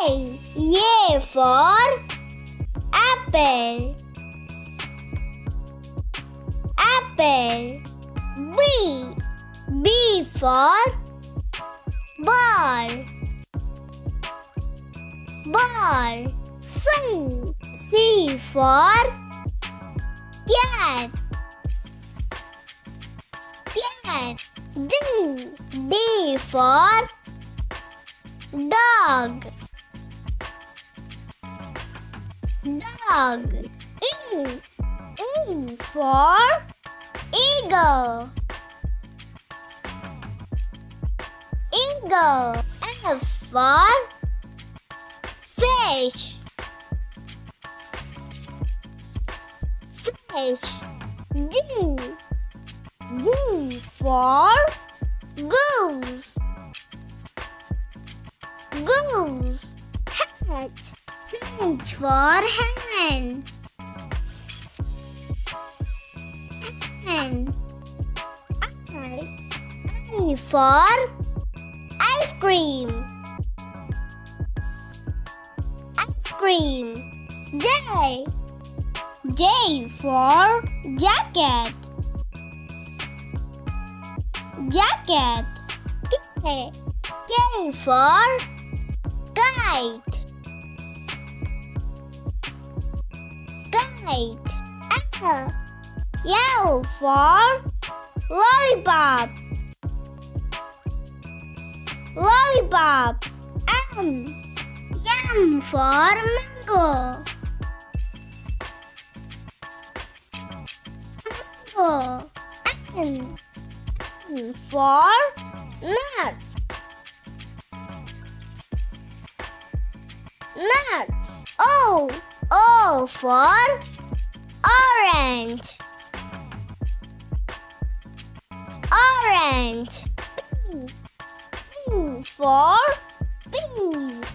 A for apple. Apple. B for ball. Ball. C for cat. Cat. D for dog. Dog. E for eagle. Eagle. F for fish. Fish. G for goose. Goose. H for hen. Hen. I for ice cream. Ice cream. J for jacket. Jacket. K for kite. Kite. L for lollipop. Lollipop. M for mango. Mango. N for nuts. Nuts. O for orange. Orange. P for pink.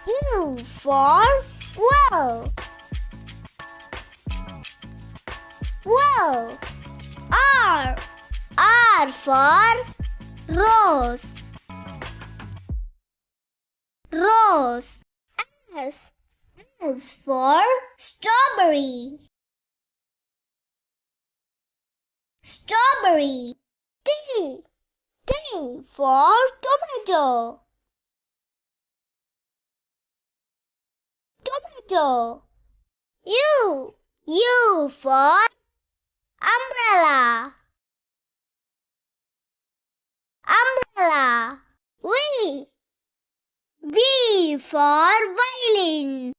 Q for well. Well. R for rose. Rose. S for strawberry. Strawberry. T for tomato. Tomato. U for umbrella. Umbrella. V for violin.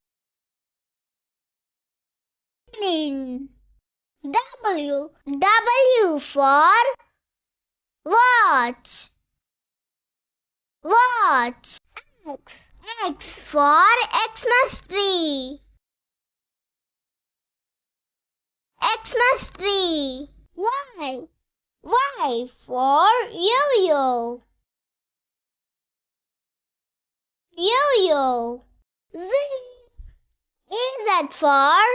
W for watch. Watch. X for Xmas tree. Xmas tree. Y for yo-yo. Yo-yo. Z for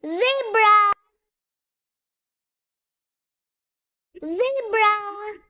zebra. Zebra.